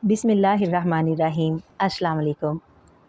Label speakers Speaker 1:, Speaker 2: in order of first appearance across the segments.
Speaker 1: बिस्मिल्लाहिर्रहमानिर्रहीम। अस्सलाम वालेकुम।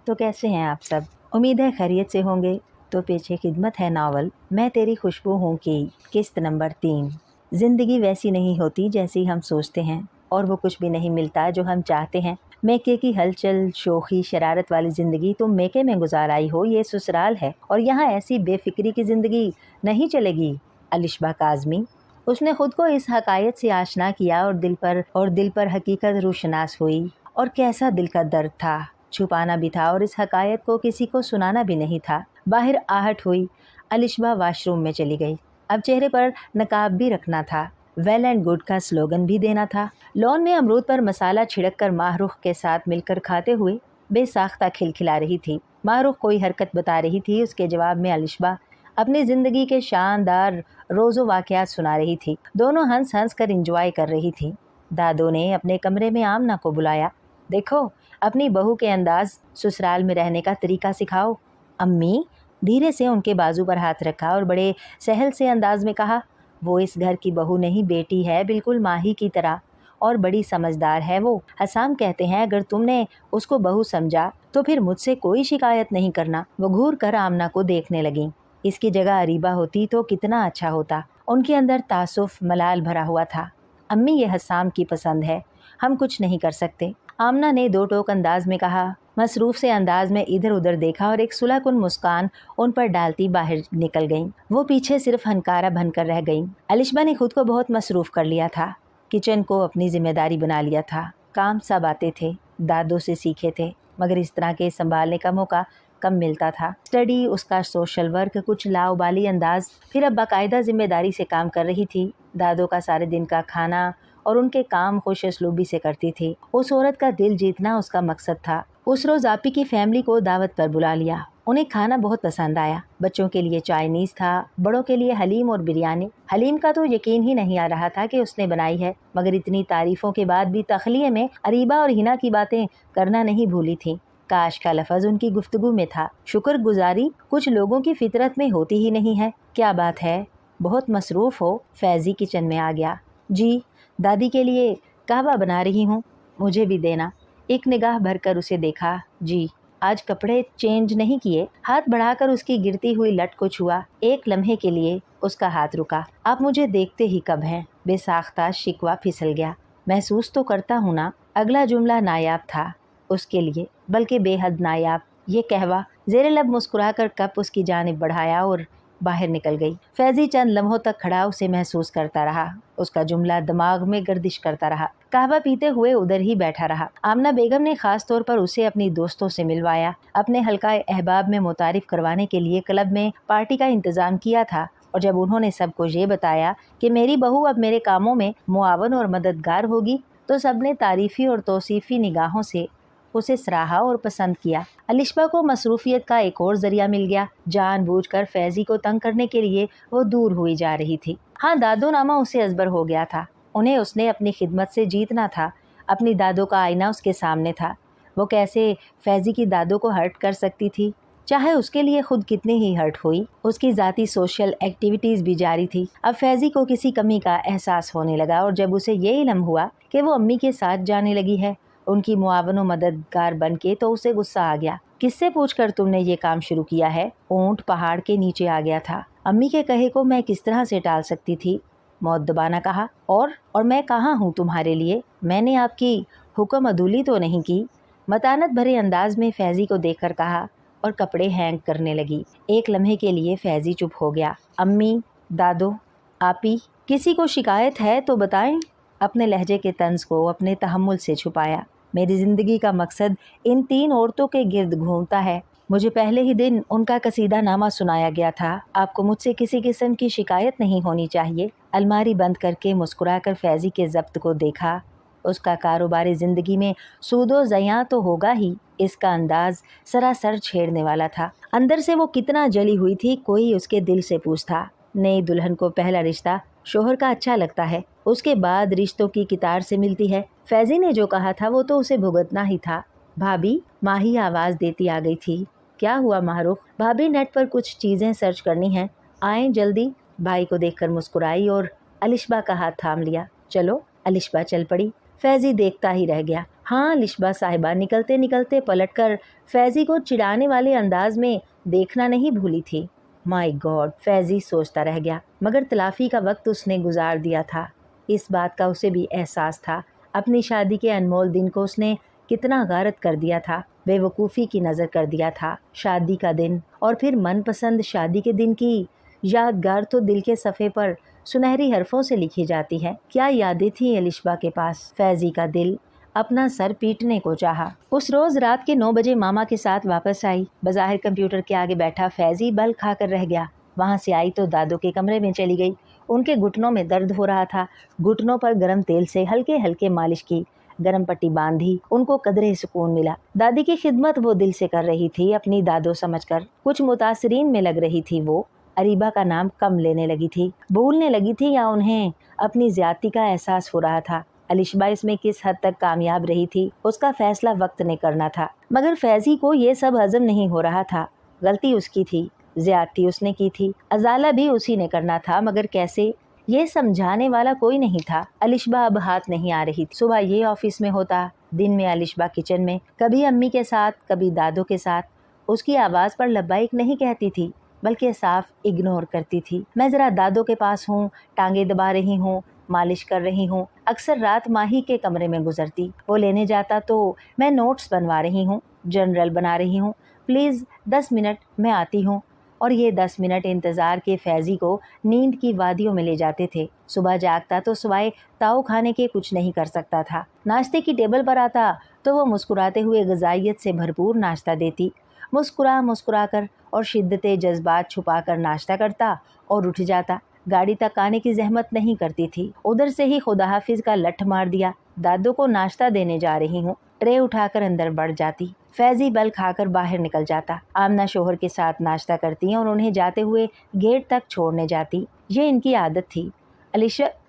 Speaker 1: तो कैसे हैं आप सब? उम्मीद है खैरियत से होंगे। तो पेशे खिदमत है नावल मैं तेरी खुशबू हूँ की किस्त नंबर 3। ज़िंदगी वैसी नहीं होती जैसी हम सोचते हैं, और वो कुछ भी नहीं मिलता जो हम चाहते हैं। मेके की हलचल, शोखी, शरारत वाली ज़िंदगी तुम मेके में गुजार आई हो, ये ससुराल है और यहाँ ऐसी बेफिक्री की ज़िंदगी नहीं चलेगी। अलिशबा काज़मी। उसने खुद को इस हकायत से आशना किया और दिल पर हकीकत रोशनास हुई। और कैसा दिल का दर्द था, छुपाना भी था और इस हकायत को किसी को सुनाना भी नहीं था। बाहर आहट हुई। अलिशबा वाशरूम में चली गई। अब चेहरे पर नकाब भी रखना था, वेल एंड गुड का स्लोगन भी देना था। लॉन में अमरूद पर मसाला छिड़क कर माहरूख के साथ मिलकर खाते हुए बेसाख्ता खिलखिला रही थी। माहरूख कोई हरकत बता रही थी, उसके जवाब में अलिशबा अपनी ज़िंदगी के शानदार रोज़ो वाक़यात सुना रही थी। दोनों हंस हंस कर इंजॉय कर रही थी। दादो ने अपने कमरे में आमना को बुलाया। देखो, अपनी बहू के अंदाज ससुराल में रहने का तरीका सिखाओ। अम्मी धीरे से उनके बाजू पर हाथ रखा और बड़े सहल से अंदाज में कहा, वो इस घर की बहू नहीं, बेटी है, बिल्कुल माही की तरह, और बड़ी समझदार है वो। हसाम कहते हैं अगर तुमने उसको बहू समझा तो फिर मुझसे कोई शिकायत नहीं करना। वो घूर कर आमना को देखने लगी। इसकी जगह अरीबा होती तो कितना अच्छा होता। उनके अंदर तासुफ, मलाल भरा हुआ था। अम्मी ये हसाम की पसंद है, हम कुछ नहीं कर सकते। आमना ने दो टोक अंदाज में कहा। मसरूफ से अंदाज में इधर उधर देखा और एक सुलहकुन मुस्कान उन पर डालती बाहर निकल गईं। वो पीछे सिर्फ हनकारा बनकर रह गईं। अलिशबा ने खुद को बहुत मसरूफ कर लिया था। किचन को अपनी जिम्मेदारी बना लिया था। काम सब आते थे, दादों से सीखे थे, मगर इस तरह के संभालने का मौका कम मिलता था। स्टडी, उसका सोशल वर्क, कुछ लाउबाली अंदाज, फिर अब बाकायदा जिम्मेदारी से काम कर रही थी। दादों का सारे दिन का खाना और उनके काम खुश असलूबी से करती थी। उस औरत का दिल जीतना उसका मकसद था। उस रोज आपी की फैमिली को दावत पर बुला लिया। उन्हें खाना बहुत पसंद आया। बच्चों के लिए चाइनीज था, बड़ों के लिए हलीम और बिरयानी। हलीम का तो यकीन ही नहीं आ रहा था कि उसने बनाई है, मगर इतनी तारीफों के बाद भी तखलिये में अरीबा और हिना की बातें करना नहीं भूली थी। काश का लफ्ज उनकी गुफ्तगू में था। शुक्रगुजारी कुछ लोगों की फितरत में होती ही नहीं है। क्या बात है, बहुत मसरूफ हो। फैजी किचन में आ गया। जी, दादी के लिए कहवा बना रही हूँ, मुझे भी देना। एक निगाह भरकर उसे देखा। जी, आज कपड़े चेंज नहीं किए। हाथ बढ़ाकर उसकी गिरती हुई लट को छुआ। एक लम्हे के लिए उसका हाथ रुका। आप मुझे देखते ही कब हैं? बेसाख्ता शिकवा फिसल गया। महसूस तो करता हूँ ना। अगला जुमला नायाब था उसके लिए, बल्कि बेहद नायाब। ये कहवा जेरे लब मुस्कुराकर कप उसकी जानिब बढ़ाया और बाहर निकल गई। फैजी चंद लम्हों तक खड़ा उसे महसूस करता रहा। उसका जुमला दिमाग में गर्दिश करता रहा। कहवा पीते हुए उधर ही बैठा रहा। आमना बेगम ने खास तौर पर उसे अपनी दोस्तों से मिलवाया। अपने हल्का अहबाब में मुतारिफ करवाने के लिए क्लब में पार्टी का इंतजाम किया था। और जब उन्होंने सबको ये बताया कि मेरी बहू अब मेरे कामों में मुआवन और मददगार होगी, तो सबने तारीफी और तौसीफी निगाहों से उसे सराहा और पसंद किया। अलिशबा को मसरूफियत का एक और जरिया मिल गया। जानबूझकर फैजी को तंग करने के लिए वो दूर हुई जा रही थी। हाँ, दादो नामा उसे अजबर हो गया था। उन्हें उसने अपनी खिदमत से जीतना था। अपनी दादो का आईना उसके सामने था। वो कैसे फैजी की दादो को हर्ट कर सकती थी, चाहे उसके लिए खुद कितनी ही हर्ट हुई। उसकी ज़ाती सोशल एक्टिविटीज़ भी जारी थी। अब फैजी को किसी कमी का एहसास होने लगा, और जब उसे ये इल्म हुआ कि वो अम्मी के साथ जाने लगी है उनकी मुआवन मददगार बन के, तो उसे गुस्सा आ गया। किससे पूछकर तुमने ये काम शुरू किया है? ऊंट पहाड़ के नीचे आ गया था। अम्मी के कहे को मैं किस तरह से टाल सकती थी? मौद्दबाना कहा। और मैं कहाँ हूँ तुम्हारे लिए? मैंने आपकी हुक्म अदूली तो नहीं की? मतानत भरे अंदाज में फैजी को देखकर कहा और कपड़े हैंग करने लगी। एक लम्हे के लिए फैजी चुप हो गया। अम्मी, दादो, आपी, किसी को शिकायत है तो बताएं। अपने लहजे के तंज को अपने तहम्मुल से छुपाया। मेरी ज़िंदगी का मकसद इन 3 औरतों के गिर्द घूमता है। मुझे पहले ही दिन उनका कसीदा नामा सुनाया गया था। आपको मुझसे किसी किस्म की शिकायत नहीं होनी चाहिए। अलमारी बंद करके मुस्कुराकर फैजी के जब्त को देखा। उसका कारोबारी ज़िंदगी में सूदो ज़यां तो होगा ही। इसका अंदाज सरासर छेड़ने वाला था। अंदर से वो कितना जली हुई थी, कोई उसके दिल से पूछता। नई दुल्हन को पहला रिश्ता शोहर का अच्छा लगता है, उसके बाद रिश्तों की कितार से मिलती है। फैजी ने जो कहा था वो तो उसे भुगतना ही था। भाभी, माही आवाज़ देती आ गई थी। क्या हुआ माहरूख? भाभी नेट पर कुछ चीज़ें सर्च करनी हैं, आएं जल्दी। भाई को देखकर मुस्कुराई और अलिशबा का हाथ थाम लिया। चलो। अलिशबा चल पड़ी। फैजी देखता ही रह गया। हाँ लिशबा साहिबा निकलते निकलते पलटकर फैजी को चिढ़ाने वाले अंदाज में देखना नहीं भूली थी। माय गॉड, फैजी सोचता रह गया, मगर तलाफी का वक्त उसने गुजार दिया था। इस बात का उसे भी एहसास था। अपनी शादी के अनमोल दिन को उसने कितना गारत कर दिया था, बेवकूफ़ी की नज़र कर दिया था। शादी का दिन और फिर मनपसंद शादी के दिन की यादगार तो दिल के सफ़े पर सुनहरी हरफों से लिखी जाती है। क्या यादें थी एलिशबा के पास। फैजी का दिल अपना सर पीटने को चाहा। उस रोज रात के 9 बजे मामा के साथ वापस आई। बज़ाहिर कंप्यूटर के आगे बैठा फैजी बल खाकर रह गया। वहां से आई तो दादो के कमरे में चली गई। उनके घुटनों में दर्द हो रहा था। घुटनों पर गर्म तेल से हल्के हल्के मालिश की, गर्म पट्टी बांधी। उनको कदरे सुकून मिला। दादी की खिदमत वो दिल से कर रही थी, अपनी दादो समझकर। कुछ मुतासरीन में लग रही थी वो। अरीबा का नाम कम लेने लगी थी, भूलने लगी थी, या उन्हें अपनी ज्यादती का एहसास हो रहा था। अलिशबा इसमें किस हद तक कामयाब रही थी, उसका फैसला वक्त ने करना था। मगर फैजी को ये सब हजम नहीं हो रहा था। गलती उसकी थी, ज्यादती उसने की थी, अजाला भी उसी ने करना था, मगर कैसे, ये समझाने वाला कोई नहीं था। अलिशबा अब हाथ नहीं आ रही थी। सुबह ये ऑफिस में होता, दिन में अलिशबा किचन में, कभी अम्मी के साथ, कभी दादो के साथ। उसकी आवाज़ पर लब्बाइक नहीं कहती थी, बल्कि साफ इग्नोर करती थी। मैं ज़रा दादो के पास हूँ, टांगे दबा रही हूँ, मालिश कर रही हूँ। अक्सर रात माही के कमरे में गुजरती। वो लेने जाता तो मैं नोट्स बनवा रही हूँ, जनरल बना रही हूँ, प्लीज़ 10 मिनट, मैं आती हूँ। और ये 10 मिनट इंतज़ार के फैजी को नींद की वादियों में ले जाते थे। सुबह जागता तो सिवाय ताऊ खाने के कुछ नहीं कर सकता था। नाश्ते की टेबल पर आता तो वो मुस्कुराते हुए ग़िज़ाइयत से भरपूर नाश्ता देती। मुस्कुरा कर और शिद्दते जज्बात छुपा कर नाश्ता करता और उठ जाता। गाड़ी तक आने की जहमत नहीं करती थी। उधर से ही खुदा हाफिज का लठ मार दिया, दादो को नाश्ता देने जा रही हूँ। ट्रे उठाकर अंदर बढ़ जाती। फैजी बल खाकर बाहर निकल जाता। आमना शोहर के साथ नाश्ता करती और उन्हें जाते हुए गेट तक छोड़ने जाती। ये इनकी आदत थी।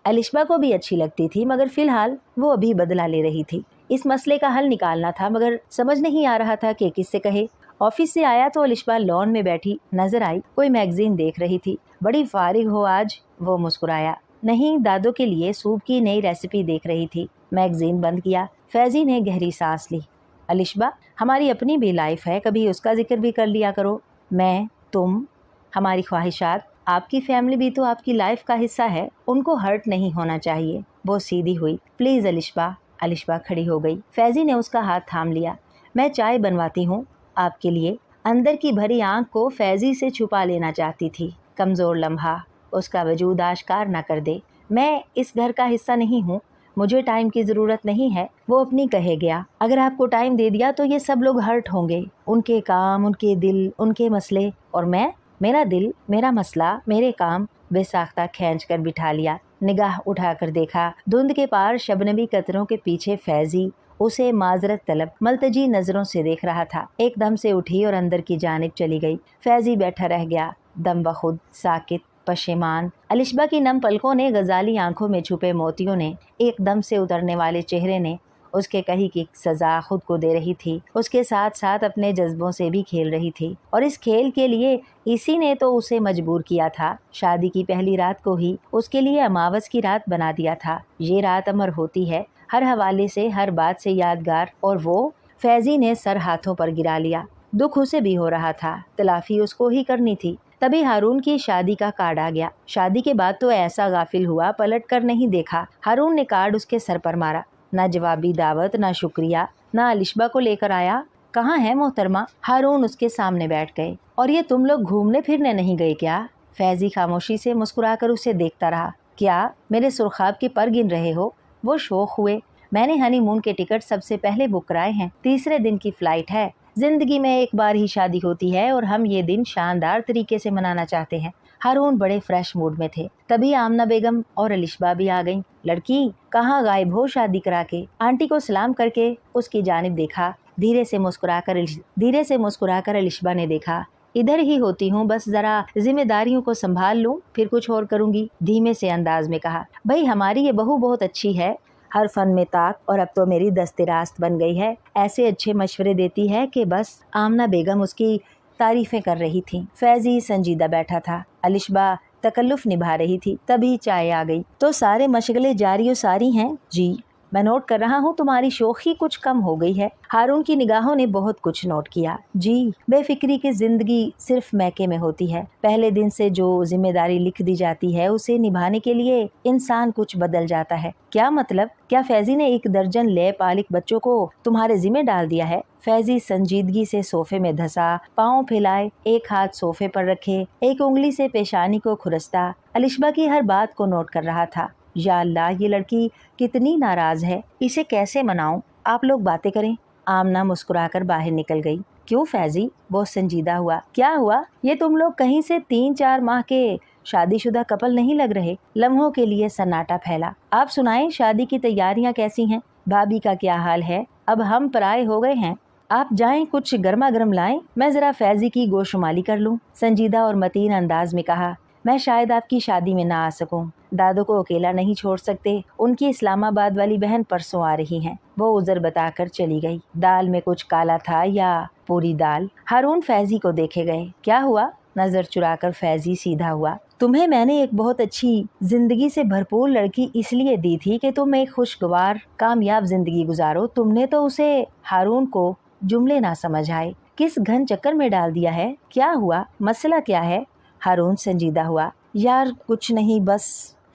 Speaker 1: अलिशबा को भी अच्छी लगती थी, मगर फिलहाल वो अभी बदला ले रही थी। इस मसले का हल निकालना था, मगर समझ नहीं आ रहा था कि किससे कहे। ऑफिस से आया तो अलिशबा लॉन में बैठी नजर आई, कोई मैगजीन देख रही थी। बड़ी फारिग हो आज, वो मुस्कुराया। नहीं, दादो के लिए सूप की नई रेसिपी देख रही थी। मैगजीन बंद किया। फैजी ने गहरी सांस ली। अलिशबा, हमारी अपनी भी लाइफ है, कभी उसका जिक्र भी कर लिया करो। मैं, तुम, हमारी ख्वाहिशात, आपकी फैमिली भी तो आपकी लाइफ का हिस्सा है, उनको हर्ट नहीं होना चाहिए। वो सीधी हुई। प्लीज अलिशबा। अलिशबा खड़ी हो गई। फैजी ने उसका हाथ थाम लिया। मैं चाय बनवाती हूँ आपके लिए। अंदर की भरी आंख को फैजी से छुपा लेना चाहती थी। कमजोर लम्हा उसका वजूद आश्कार न कर दे। मैं इस घर का हिस्सा नहीं हूँ, मुझे टाइम की ज़रूरत नहीं है। वो अपनी कहे गया। अगर आपको टाइम दे दिया तो ये सब लोग हर्ट होंगे, उनके काम, उनके दिल, उनके मसले। और मैं, मेरा दिल, मेरा मसला, मेरे काम। बेसाख्ता खींच कर बिठा लिया। निगाह उठाकर देखा। धुंध के पार शबनमी कतरों के पीछे फैजी उसे माजरत तलब मलतजी नजरों से देख रहा था। एकदम से उठी और अंदर की जानिब चली गई। फैजी बैठा रह गया, दम बखुद, साकित, पशेमान। अलिशबा की नम पलकों ने, गजाली आंखों में छुपे मोतियों ने, एकदम से उतरने वाले चेहरे ने उसके कही की सजा खुद को दे रही थी। उसके साथ साथ अपने जज्बों से भी खेल रही थी। और इस खेल के लिए इसी ने तो उसे मजबूर किया था। शादी की पहली रात को ही उसके लिए अमावस की रात बना दिया था। ये रात अमर होती है, हर हवाले से, हर बात से यादगार। और वो फैजी ने सर हाथों पर गिरा लिया। दुख उसे भी हो रहा था, तलाफी उसको ही करनी थी। तभी हारून की शादी का कार्ड आ गया। शादी के बाद तो ऐसा गाफिल हुआ, पलट कर नहीं देखा। हारून ने कार्ड उसके सर पर मारा। ना जवाबी दावत, ना शुक्रिया, ना अलिशबा को लेकर आया। कहाँ है मोहतरमा? हारून उसके सामने बैठ गए। और ये तुम लोग घूमने फिरने नहीं गए क्या? फैजी खामोशी से मुस्कुराकर उसे देखता रहा। क्या मेरे सुरखाब के पर गिन रहे हो? वो शौक हुए। मैंने हनीमून के टिकट सबसे पहले बुक कराए हैं, 3रे दिन की फ्लाइट है। जिंदगी में एक बार ही शादी होती है और हम ये दिन शानदार तरीके से मनाना चाहते हैं। हारून बड़े फ्रेश मूड में थे। तभी आमना बेगम और अलिशबा भी आ गईं। लड़की, कहाँ गायब हो शादी करा के? आंटी को सलाम करके उसकी जानिब देखा। धीरे से मुस्कुराकर अलिशबा ने देखा। इधर ही होती हूँ, बस जरा जिम्मेदारियों को संभाल लूँ, फिर कुछ और करूँगी। धीमे से अंदाज में कहा। भाई, हमारी ये बहू बहुत अच्छी है, हर फन में ताक, और अब तो मेरी दस्ते-रास्त बन गई है। ऐसे अच्छे मशवरे देती है कि बस। आमना बेगम उसकी तारीफें कर रही थी। फैजी संजीदा बैठा था। अलिशबा तकल्लुफ निभा रही थी। तभी चाय आ गई। तो सारे मशगले जारी सारी हैं जी। میں نوٹ کر رہا ہوں تمہاری شوخی کچھ کم ہو گئی ہے۔ ہارون کی نگاہوں نے بہت کچھ نوٹ کیا۔ جی، بے فکری کی زندگی صرف میکے میں ہوتی ہے۔ پہلے دن سے جو ذمہ داری لکھ دی جاتی ہے اسے نبھانے کے لیے انسان کچھ بدل جاتا ہے۔ کیا مطلب؟ کیا فیضی نے 1 درجن لے پالک بچوں کو تمہارے ذمہ ڈال دیا ہے؟ فیضی سنجیدگی سے صوفے میں دھسا، پاؤں پھیلائے، ایک ہاتھ صوفے پر رکھے، ایک انگلی سے پیشانی کو کھرستا الشبا کی ہر بات کو نوٹ کر رہا تھا۔ یا اللہ، یہ لڑکی کتنی ناراض ہے، اسے کیسے مناؤں؟ آپ لوگ باتیں کریں۔ آمنہ مسکرا کر باہر نکل گئی۔ کیوں فیضی؟ وہ سنجیدہ ہوا۔ کیا ہوا؟ یہ تم لوگ کہیں سے 3-4 ماہ کے شادی شدہ کپل نہیں لگ رہے؟ لمحوں کے لیے سناٹا پھیلا۔ آپ سنائیں، شادی کی تیاریاں کیسی ہیں؟ بھابھی کا کیا حال ہے؟ اب ہم پرائے ہو گئے ہیں۔ آپ جائیں، کچھ گرما گرم لائیں، میں ذرا فیضی کی گوشمالی کر لوں۔ سنجیدہ اور متین انداز میں کہا، میں شاید آپ کی شادی میں نہ آ سکوں۔ دادو کو اکیلا نہیں چھوڑ سکتے، ان کی اسلام آباد والی بہن پرسوں آ رہی ہیں۔ وہ عذر بتا کر چلی گئی۔ دال میں کچھ کالا تھا یا پوری دال؟ ہارون فیضی کو دیکھے گئے۔ کیا ہوا؟ نظر چرا کر فیضی سیدھا ہوا۔ تمہیں میں نے ایک بہت اچھی زندگی سے بھرپور لڑکی اس لیے دی تھی کہ تم ایک خوشگوار کامیاب زندگی گزارو۔ تم نے تو اسے، ہارون کو جملے نہ سمجھ آئے، کس گھن چکر میں ڈال دیا ہے؟ کیا ہوا؟ مسئلہ کیا ہے؟ ہارون سنجیدہ ہوا۔ یار کچھ نہیں، بس۔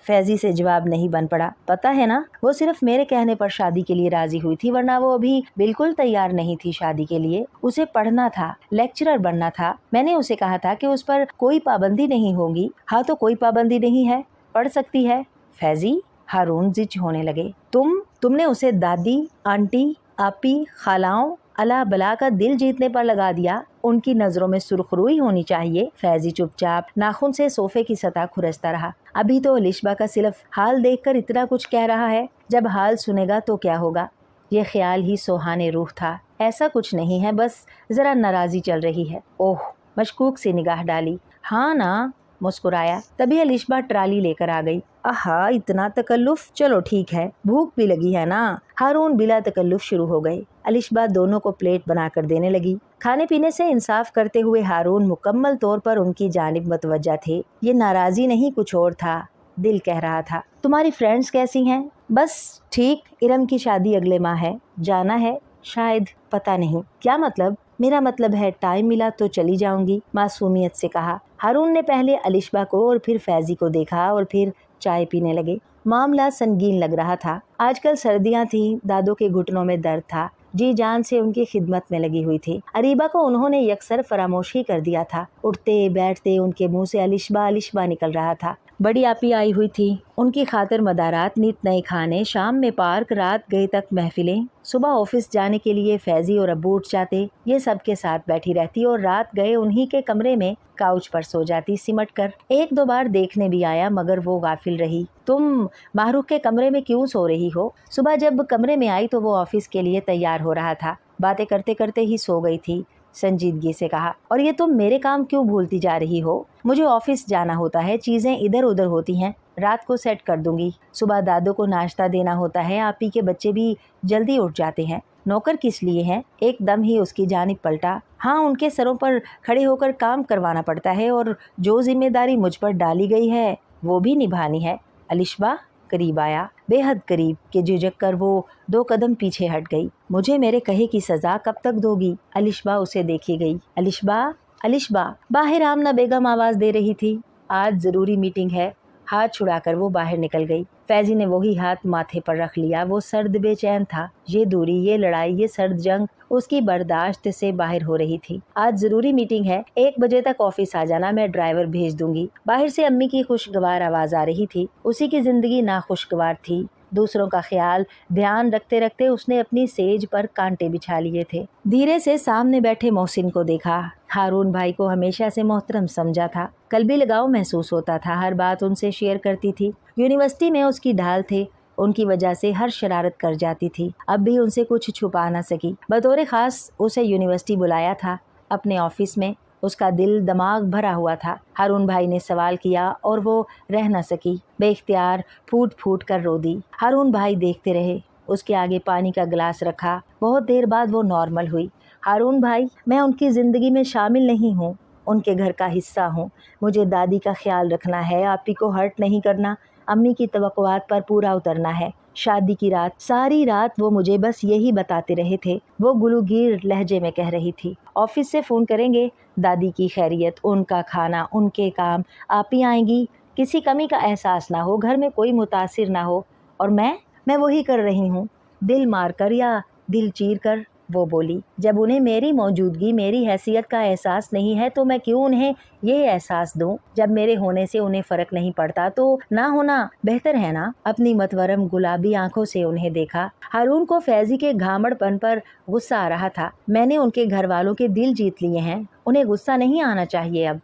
Speaker 1: فیضی سے جواب نہیں بن پڑا۔ پتہ ہے نا، وہ صرف میرے کہنے پر شادی کے لیے راضی ہوئی تھی، ورنہ وہ ابھی بالکل تیار نہیں تھی شادی کے لیے۔ اسے پڑھنا تھا، لیکچرر بننا تھا۔ میں نے اسے کہا تھا کہ اس پر کوئی پابندی نہیں ہوگی۔ ہاں تو کوئی پابندی نہیں ہے، پڑھ سکتی ہے۔ فیضی، ہارون زچ ہونے لگے۔ تم نے اسے دادی، آنٹی، آپی، خالاؤں اللہ بلا کا دل جیتنے پر لگا دیا۔ ان کی نظروں میں سرخروئی ہونی چاہیے۔ فیضی چپ چاپ ناخن سے صوفے کی سطح کھرستا رہا۔ ابھی تو الشبا کا صرف حال دیکھ کر اتنا کچھ کہہ رہا ہے، جب حال سنے گا تو کیا ہوگا؟ یہ خیال ہی سوہانے روح تھا۔ ایسا کچھ نہیں ہے، بس ذرا ناراضی چل رہی ہے۔ اوہ، مشکوک سی نگاہ ڈالی۔ ہاں نا، مسکرایا۔ تبھی الشبا ٹرالی لے کر آ گئی۔ آہا، اتنا تکلف، چلو ٹھیک ہے، بھوک بھی لگی ہے نا۔ ہارون بلا تکلف شروع ہو گئے۔ الشبا دونوں کو پلیٹ بنا کر دینے لگی۔ کھانے پینے سے انصاف کرتے ہوئے ہارون مکمل طور پر ان کی جانب متوجہ تھے۔ یہ ناراضی نہیں، کچھ اور تھا، دل کہہ رہا تھا۔ تمہاری فرینڈز کیسی ہیں؟ بس ٹھیک، ارم کی شادی اگلے ماہ ہے، جانا ہے شاید، پتہ نہیں۔ کیا مطلب؟ میرا مطلب ہے ٹائم ملا تو چلی جاؤں گی، معصومیت سے کہا۔ ہارون نے پہلے الشبا کو اور پھر فیضی کو دیکھا اور پھر چائے پینے لگے۔ معاملہ سنگین لگ رہا تھا۔ آج کل سردیاں تھیں، دادو کے گھٹنوں میں درد تھا، جی جان سے ان کی خدمت میں لگی ہوئی تھی۔ اریبہ کو انہوں نے یکسر فراموش ہی کر دیا تھا۔ اٹھتے بیٹھتے ان کے منہ سے الشبا الشبا نکل رہا تھا۔ بڑی آپی آئی ہوئی تھی، ان کی خاطر مدارات، نت نئے کھانے، شام میں پارک، رات گئے تک محفلیں۔ صبح آفس جانے کے لیے فیضی اور ابو اٹھ جاتے، یہ سب کے ساتھ بیٹھی رہتی اور رات گئے انہی کے کمرے میں کاؤچ پر سو جاتی سمٹ کر۔ 1-2 بار دیکھنے بھی آیا مگر وہ غافل رہی۔ تم ماہروخ کے کمرے میں کیوں سو رہی ہو؟ صبح جب کمرے میں آئی تو وہ آفس کے لیے تیار ہو رہا تھا، باتیں کرتے کرتے ہی سو گئی تھی۔ سنجیدگی سے کہا، اور یہ تم میرے کام کیوں بھولتی جا رہی ہو؟ مجھے آفس جانا ہوتا ہے، چیزیں ادھر ادھر ہوتی ہیں، رات کو سیٹ کر دوں گی۔ صبح دادو کو ناشتہ دینا ہوتا ہے، آپی کے بچے بھی جلدی اٹھ جاتے ہیں۔ نوکر کس لیے ہیں؟ ایک دم ہی اس کی جانب پلٹا۔ ہاں، ان کے سروں پر کھڑے ہو کر کام کروانا پڑتا ہے، اور جو ذمہ داری مجھ پر ڈالی گئی ہے وہ بھی نبھانی ہے۔ الشبا قریب آیا، بے حد قریب، کہ جھجک کر وہ 2 قدم پیچھے ہٹ گئی۔ مجھے میرے کہے کی سزا کب تک دوگی؟ الشبا اسے دیکھی گئی۔ الشبا، باہر آمنہ بیگم آواز دے رہی تھی۔ آج ضروری میٹنگ ہے۔ ہاتھ چھڑا کر وہ باہر نکل گئی۔ فیضی نے وہی ہاتھ ماتھے پر رکھ لیا۔ وہ سرد بے چین تھا۔ یہ دوری، یہ لڑائی، یہ سرد جنگ اس کی برداشت سے باہر ہو رہی تھی۔ آج ضروری میٹنگ ہے، 1 بجے تک آفس آ جانا، میں ڈرائیور بھیج دوں گی۔ باہر سے امی کی خوشگوار آواز آ رہی تھی۔ اسی کی زندگی ناخوشگوار تھی۔ دوسروں کا خیال دھیان رکھتے رکھتے اس نے اپنی سیج پر کانٹے بچھا لیے تھے۔ دھیرے سے سامنے بیٹھے محسن کو دیکھا۔ ہارون بھائی کو ہمیشہ سے محترم سمجھا تھا، قلبی لگاؤ محسوس ہوتا تھا، ہر بات ان سے شیئر کرتی تھی۔ یونیورسٹی میں اس کی ڈھال تھے، ان کی وجہ سے ہر شرارت کر جاتی تھی، اب بھی ان سے کچھ چھپا نہ سکی۔ بطور خاص اسے یونیورسٹی بلایا تھا، اپنے آفس میں۔ اس کا دل دماغ بھرا ہوا تھا۔ ہارون بھائی نے سوال کیا اور وہ رہ نہ سکی، بے اختیار پھوٹ پھوٹ کر رو دی۔ ہارون بھائی دیکھتے رہے، اس کے آگے پانی کا گلاس رکھا۔ بہت دیر بعد وہ نارمل ہوئی۔ ہارون بھائی، میں ان کی زندگی میں شامل نہیں ہوں، ان کے گھر کا حصہ ہوں۔ مجھے دادی کا خیال رکھنا ہے، آپی کو ہرٹ نہیں کرنا، امی کی توقعات پر پورا اترنا ہے۔ शादी की रात, सारी रात वो मुझे बस यही बताते रहे थे। वो गुलूगीर लहजे में कह रही थी, ऑफिस से फ़ोन करेंगे, दादी की खैरियत, उनका खाना, उनके काम, आप ही आएंगी, किसी कमी का एहसास ना हो, घर में कोई मुतासिर ना हो। और मैं वही कर रही हूँ, दिल मार कर या दिल चीर कर। वो बोली, जब उन्हें मेरी मौजूदगी, मेरी हैसियत का एहसास नहीं है तो मैं क्यों उन्हें ये एहसास दूं? जब मेरे होने से उन्हें फर्क नहीं पड़ता तो ना होना बेहतर है ना? अपनी मतवरम गुलाबी आंखों से उन्हें देखा। हारून को फैजी के घामड़पन पर गुस्सा आ रहा था। मैंने उनके घर वालों के दिल जीत लिए हैं, उन्हें गुस्सा नहीं आना चाहिए अब।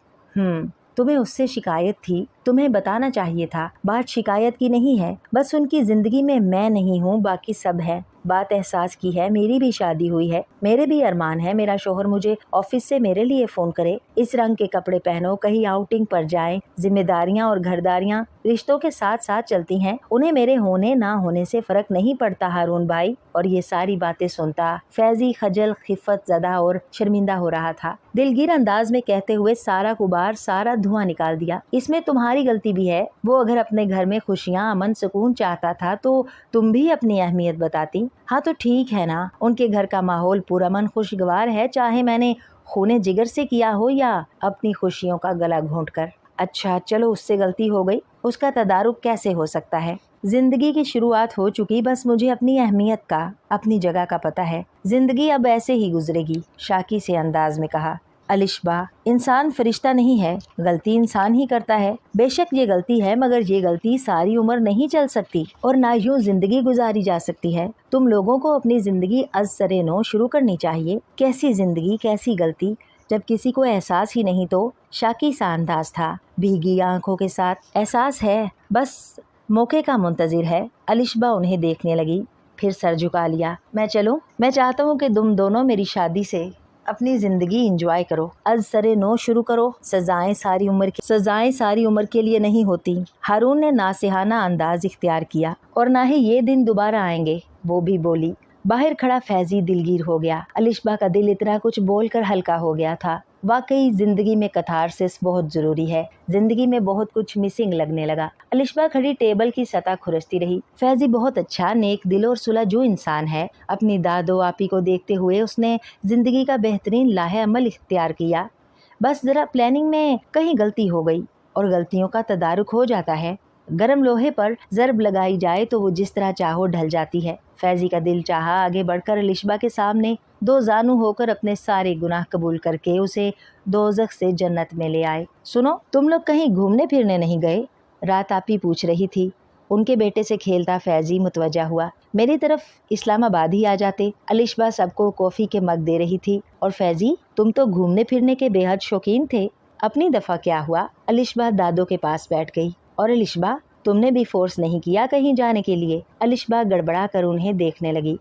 Speaker 1: तुम्हें उससे शिकायत थी, तुम्हें बताना चाहिए था। बात शिकायत की नहीं है, बस उनकी जिंदगी में मैं नहीं हूँ, बाकी सब है। बात एहसास की है, मेरी भी शादी हुई है, मेरे भी अरमान है, मेरा शोहर मुझे ऑफिस से मेरे लिए फोन करे, इस रंग के कपड़े पहनो, कहीं आउटिंग पर जाएं। जिम्मेदारियां और घरदारियां रिश्तों के साथ साथ चलती हैं, उन्हें मेरे होने ना होने से फर्क नहीं पड़ता हारून भाई। और ये सारी बातें सुनता फैजी खजल, खिफत ज़दा और शर्मिंदा हो रहा था। दिलगीर अंदाज में कहते हुए सारा गुबार, सारा धुआं निकाल दिया। इसमें तुम्हारी गलती भी है। वो अगर अपने घर में खुशियां, अमन, सुकून चाहता था तो तुम भी अपनी अहमियत बताती। हाँ तो ठीक है ना, उनके घर का माहौल पुरअमन खुशगवार है, चाहे मैंने खूने जिगर से किया हो या अपनी खुशियों का गला घोंट कर। अच्छा चलो, उससे गलती हो गई, उसका तदारुक कैसे हो सकता है? जिंदगी की शुरुआत हो चुकी, बस मुझे अपनी अहमियत का, अपनी जगह का पता है। जिंदगी अब ऐसे ही गुजरेगी, शाकी से अंदाज में कहा। अलिशबा, इंसान फरिश्ता नहीं है, गलती इंसान ही करता है। बेशक ये गलती है, मगर ये गलती सारी उम्र नहीं चल सकती और ना यूं जिंदगी गुजारी जा सकती है। तुम लोगों को अपनी जिंदगी अज सरे नो शुरू करनी चाहिए। कैसी जिंदगी, कैसी गलती, जब किसी को एहसास ही नहीं तो? शाकी सा अंदाज था, भीगी आंखों के साथ। एहसास है, बस मौके का मुंतजिर है। अलिशबा उन्हें देखने लगी, फिर सर झुका लिया। मैं चलूं? मैं चाहता हूँ कि तुम दोनों मेरी शादी से अपनी जिंदगी एंजॉय करो, अज सरे नो शुरू करो। सजाएं सारी उम्र के लिए नहीं होती। हारून ने नासिहाना अंदाज इख्तियार किया। और ना ही ये दिन दोबारा आएंगे, वो भी बोली। बाहर खड़ा फैजी दिलगीर हो गया। अलिशबा का दिल इतना कुछ बोलकर हल्का हो गया था। वाकई जिंदगी में कथारसिस बहुत जरूरी है। जिंदगी में बहुत कुछ मिसिंग लगने लगा। अलिशबा खड़ी टेबल की सतह खुरसती रही। फैजी बहुत अच्छा, नेक दिल और सुलझो इंसान है। अपनी दादो आपी को देखते हुए उसने जिंदगी का बेहतरीन लाहे अमल इख्तियार किया। बस जरा प्लानिंग में कहीं गलती हो गई, और गलतियों का तदारुक हो जाता है। गर्म लोहे पर जरब लगाई जाए तो वो जिस तरह चाहो ढल जाती है। फैजी का दिल चाहा आगे बढ़कर अलिशबा के सामने दो जानू होकर अपने सारे गुनाह कबूल करके उसे दोज़ख से जन्नत में ले आए। सुनो, तुम लोग कहीं घूमने फिरने नहीं गए? रात आपी पूछ रही थी। उनके बेटे से खेलता फैजी मुतवज्जा हुआ। मेरी तरफ इस्लामाबाद ही आ जाते। अलिशबा सबको कॉफी के मग दे रही थी। और फैजी, तुम तो घूमने फिरने के बेहद शौकीन थे, अपनी दफा क्या हुआ? अलिशबा दादो के पास बैठ गई। और अलिशबा, तुमने भी फोर्स नहीं किया कहीं जाने के लिए? अलिशबा गड़बड़ा कर उन्हें देखने लगी।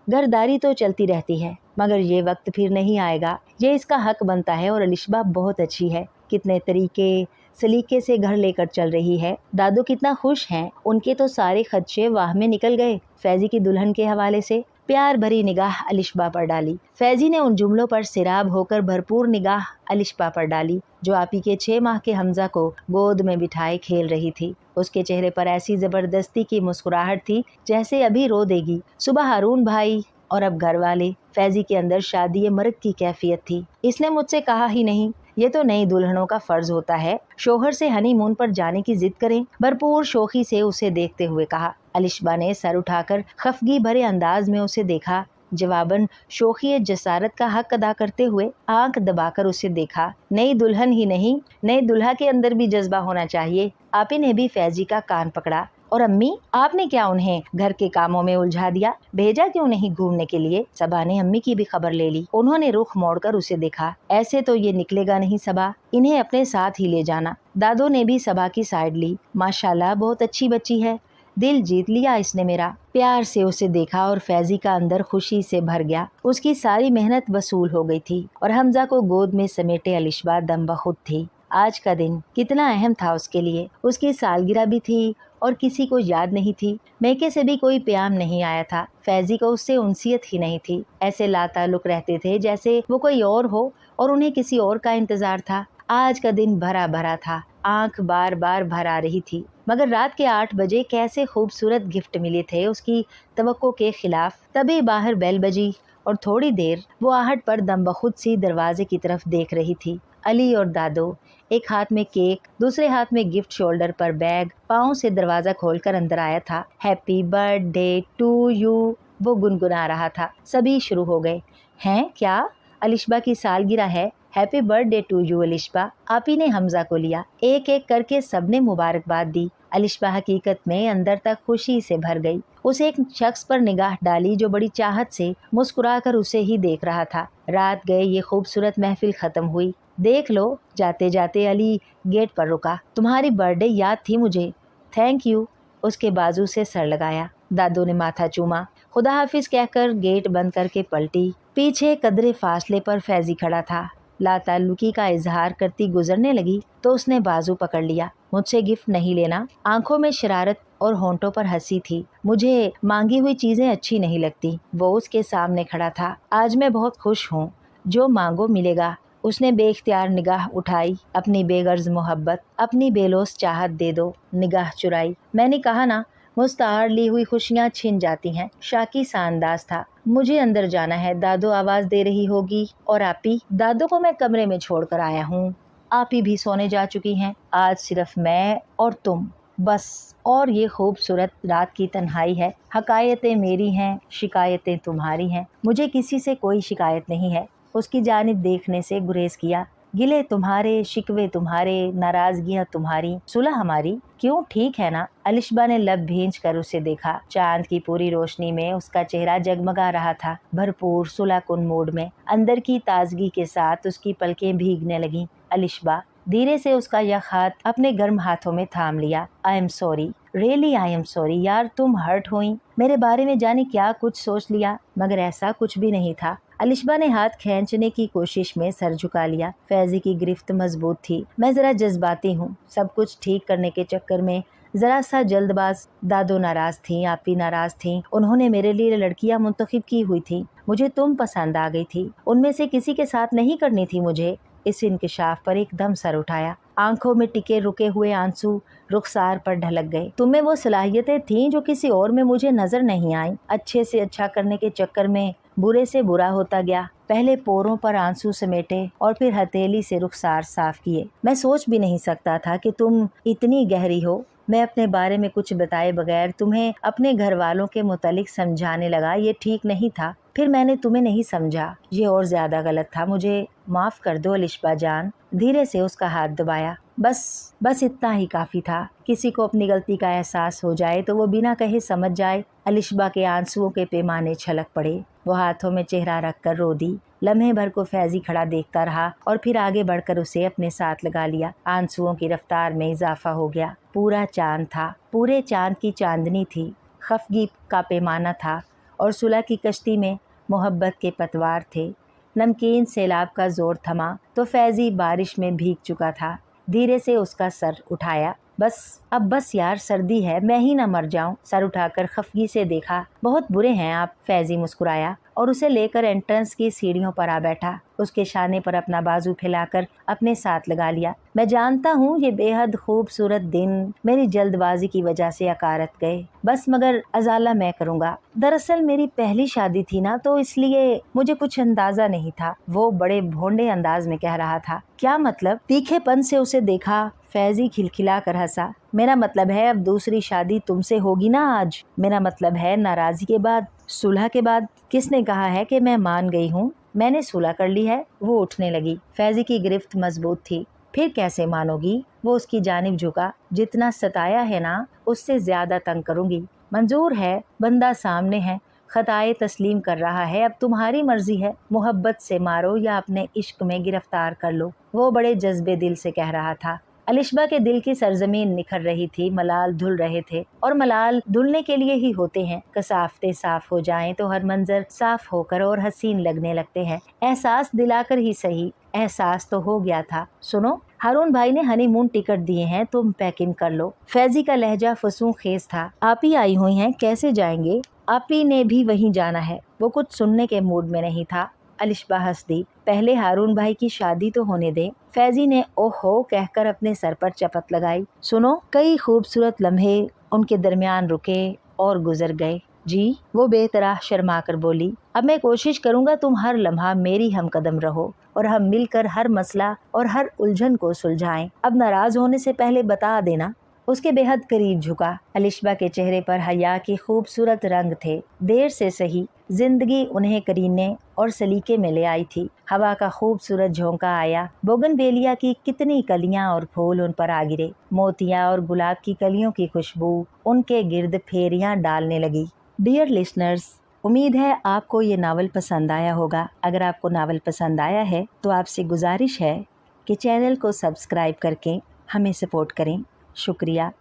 Speaker 1: घरदारी तो चलती रहती है, मगर ये वक्त फिर नहीं आएगा, ये इसका हक बनता है। और अलिशबा बहुत अच्छी है, कितने तरीके सलीके से घर लेकर चल रही है। दादू कितना खुश हैं, उनके तो सारे खदशे वाह में निकल गए फैजी की दुल्हन के हवाले से। प्यार भरी निगाह अलिशबा पर डाली। फैजी ने उन जुमलों पर सिराब होकर भरपूर निगाह अलिशबा पर डाली, जो आपी के 6 माह के हमजा को गोद में बिठाए खेल रही थी। उसके चेहरे पर ऐसी जबरदस्ती की मुस्कुराहट थी जैसे अभी रो देगी। सुबह हारून भाई और अब घर वाले। फैजी के अंदर शादी मर्ग की कैफियत थी। इसने मुझसे कहा ही नहीं, ये तो नई दुल्हनों का फर्ज होता है, शोहर से हनीमून पर जाने की जिद करें। भरपूर शोखी से उसे देखते हुए कहा। अलिशबा ने सर उठाकर खफगी भरे अंदाज में उसे देखा। जवाबन शोखी जसारत का हक अदा करते हुए आंख दबाकर उसे देखा। नई दुल्हन ही नहीं, नए दुल्हा के अंदर भी जज्बा होना चाहिए। आपी ने भी फैजी का कान पकड़ा। और अम्मी, आपने क्या उन्हें घर के कामों में उलझा दिया? भेजा क्यों नहीं घूमने के लिए? सबा ने अम्मी की भी खबर ले ली। उन्होंने रुख मोड़कर उसे देखा। ऐसे तो ये निकलेगा नहीं सबा, इन्हें अपने साथ ही ले जाना। दादो ने भी सबा की साइड ली। माशाल्लाह, बहुत अच्छी बच्ची है, दिल जीत लिया इसने मेरा। प्यार से उसे देखा और फैजी का अंदर खुशी से भर गया। उसकी सारी मेहनत वसूल हो गई थी और हमजा को गोद में समेटे अलिशबा दम बखुद थी। आज का दिन कितना अहम था उसके लिए। उसकी सालगिरह भी थी और किसी को याद नहीं थी। मैके से भी कोई प्याम नहीं आया था। फैजी को उससे उनसियत ही नहीं थी। ऐसे लाताल्लुक रहते थे जैसे वो कोई और हो और उन्हें किसी और का इंतजार था। आज का दिन भरा भरा था। आंख बार बार भर आ रही थी, मगर रात के 8 बजे कैसे खूबसूरत गिफ्ट मिले थे उसकी तवक्को के खिलाफ। तभी बाहर बेल बजी और थोड़ी देर वो आहट पर दम बखुद सी दरवाजे की तरफ देख रही थी। अली और दादो, एक हाथ में केक, दूसरे हाथ में गिफ्ट, शोल्डर पर बैग, पाँव से दरवाजा खोलकर अंदर आया था। हैप्पी बर्थडे टू यू, वो गुनगुना रहा था। सभी शुरू हो गए। हैं क्या? अलिशबा की सालगिरह है। Happy birthday to you Alishba. आप ही ने हमजा को लिया। एक एक करके सबने मुबारकबाद दी। अलिशबा हकीकत में अंदर तक खुशी से भर गई। उसे एक शख्स पर निगाह डाली जो बड़ी चाहत से मुस्कुराकर उसे ही देख रहा था। रात गए ये खूबसूरत महफिल खत्म हुई। देख लो, जाते जाते अली गेट पर रुका। तुम्हारी बर्थडे याद थी मुझे। Thank you. उसके बाजू से सर लगाया। दादू ने माथा चूमा। खुदा हाफिज कहकर गेट बंद करके पलटी। पीछे कदरे फासले पर फैजी खड़ा था। लाताल्लुकी का इजहार करती गुजरने लगी तो उसने बाजू पकड़ लिया। मुझसे गिफ्ट नहीं लेना। आंखों में शरारत और होंठों पर हंसी थी। मुझे मांगी हुई चीजें अच्छी नहीं लगती। वो उसके सामने खड़ा था। आज मैं बहुत खुश हूँ। जो मांगो मिलेगा। उसने बेख्तियार निगाह उठाई। अपनी बेगर्ज मोहब्बत, अपनी बेलोस चाहत दे दो। निगाह चुराई। मैंने कहा ना, मुस्तार ली हुई खुशियाँ छिन जाती हैं। शाकी सा अंदाज था। मुझे अंदर जाना है। दादो आवाज दे रही होगी। और आपी? दादो को मैं कमरे में छोड़कर आया हूँ। आपी भी सोने जा चुकी हैं। आज सिर्फ मैं और तुम, बस। और ये खूबसूरत रात की तन्हाई है। हकायतें मेरी हैं, शिकायतें तुम्हारी हैं। मुझे किसी से कोई शिकायत नहीं है। उसकी जानिब देखने से गुरेज किया। गिले तुम्हारे, शिकवे तुम्हारे, नाराजगियां तुम्हारी, सुलह हमारी। क्यों, ठीक है ना? अलिशबा ने लब भींच कर उसे देखा। चांद की पूरी रोशनी में उसका चेहरा जगमगा रहा था, भरपूर सुलहकुन मूड में। अंदर की ताजगी के साथ उसकी पलकें भीगने लगीं। अलिशबा धीरे से उसका यह हाथ अपने गर्म हाथों में थाम लिया। I am sorry, really I am sorry. यार तुम हर्ट हुई। मेरे बारे में जाने क्या कुछ सोच लिया, मगर ऐसा कुछ भी नहीं था। अलिशबा ने हाथ खींचने की कोशिश में सर झुका लिया। फैजी की गिरफ्त मजबूत थी। मैं जरा जज्बाती हूँ। सब कुछ ठीक करने के चक्कर में जरा सा जल्दबाज। दादो नाराज थी, आप भी नाराज थी। उन्होंने मेरे लिए लड़कियां मुंतखब की हुई थी। मुझे तुम पसंद आ गई थी। उनमें से किसी के साथ नहीं करनी थी मुझे। इस इंकिशाफ पर एकदम सर उठाया। आंखों में टिके रुके हुए आंसू रुखसार पर ढलक गए। तुम्हें वो सलाहियतें थीं जो किसी और में मुझे नजर नहीं आई। अच्छे से अच्छा करने के चक्कर में बुरे से बुरा होता गया। पहले पोरों पर आंसू समेटे और फिर हथेली से रुखसार साफ किए। मैं सोच भी नहीं सकता था कि तुम इतनी गहरी हो। मैं अपने बारे में कुछ बताए बगैर तुम्हें अपने घर वालों के मुतालिक समझाने लगा। ये ठीक नहीं था। फिर मैंने तुम्हें नहीं समझा। ये और ज्यादा गलत था। मुझे माफ कर दो अलिशबा जान। धीरे से उसका हाथ दबाया। बस इतना ही काफी था। किसी को अपनी गलती का एहसास हो जाए तो वो बिना कहे समझ जाए। अलिशबा के आंसुओं के पैमाने छलक पड़े। वो हाथों में चेहरा रखकर रो दी। लम्हे भर को फैजी खड़ा देखता रहा और फिर आगे बढ़कर उसे अपने साथ लगा लिया। आंसुओं की रफ्तार में इजाफा हो गया। पूरा चांद था। पूरे चांद की चांदनी थी। खफगी का पैमाना था और सुलह की कश्ती में मोहब्बत के पतवार थे। नमकीन सैलाब का जोर थमा तो फैजी बारिश में भीग चुका था। धीरे से उसका सर उठाया। बस यार, सर्दी है, मैं ही ना मर जाऊं। सर उठाकर खफगी से देखा। बहुत बुरे हैं आप। फैजी मुस्कुराया और उसे लेकर एंट्रेंस की सीढ़ियों पर आ बैठा। उसके शाने पर अपना बाजू फैलाकर अपने साथ लगा लिया। मैं जानता हूँ ये बेहद खूबसूरत दिन मेरी जल्दबाजी की वजह से अकारत गए। बस मगर अजाला मैं करूँगा। दरअसल मेरी पहली शादी थी ना, तो इसलिए मुझे कुछ अंदाजा नहीं था। वो बड़े भोंडे अंदाज में कह रहा था। क्या मतलब? तीखेपन से उसे देखा। फैजी खिलखिला कर हंसा। मेरा मतलब है अब दूसरी शादी तुमसे होगी ना आज। मेरा मतलब है नाराजगी के बाद, सुलह के बाद। किसने कहा है कि मैं मान गई हूँ? मैंने सुलह कर ली है। वो उठने लगी। फैजी की गिरफ्त मजबूत थी। फिर कैसे मानोगी? वो उसकी जानिब झुका। जितना सताया है ना, उससे ज्यादा तंग करूंगी। मंजूर है, बंदा सामने है, खताए तस्लीम कर रहा है। अब तुम्हारी मर्जी है। मोहब्बत से मारो या अपने इश्क में गिरफ्तार कर लो। वो बड़े जज्बे दिल से कह रहा था। अलिशबा के दिल की सरजमीन निखर रही थी। मलाल धुल रहे थे और मलाल धुलने के लिए ही होते हैं। कसाफते साफ हो जाएं तो हर मंजर साफ होकर और हसीन लगने लगते हैं। एहसास दिलाकर ही सही। एहसास तो हो गया था। सुनो, हारून भाई ने हनीमून टिकट दिए हैं, तुम पैकिंग कर लो। फैजी का लहजा फसूं खेज था। आप ही आई हुई हैं, कैसे जाएंगे? आप ही ने भी वहीं जाना है। वो कुछ सुनने के मूड में नहीं था। अलिशबा हंस दी। पहले हारून भाई की शादी तो होने दे। फैजी ने ओहो कहकर अपने सर पर चपत लगाई। सुनो, कई खूबसूरत लम्हे उनके दरमियान रुके और गुजर गए। जी, वो बेतरह शर्मा कर बोली। अब मैं कोशिश करूंगा तुम हर लम्हा मेरी हमकदम रहो और हम मिलकर हर मसला और हर उलझन को सुलझाएं। अब नाराज होने से पहले बता देना। उसके बेहद करीब झुका। अलिशबा के चेहरे पर हया के खूबसूरत रंग थे। देर से सही जिंदगी उन्हें करीने और सलीके में ले आई थी। हवा का खूबसूरत झोंका आया। बोगनवेलिया की कितनी कलियां और फूल उन पर आ गिरे। मोतिया और गुलाब की कलियों की खुशबू उनके गिर्द फेरियां डालने लगी। डियर लिसनर्स, उम्मीद है आपको ये नावल पसंद आया होगा। अगर आपको नावल पसंद आया है तो आपसे गुजारिश है कि चैनल को सब्सक्राइब करके हमें सपोर्ट करें। शुक्रिया।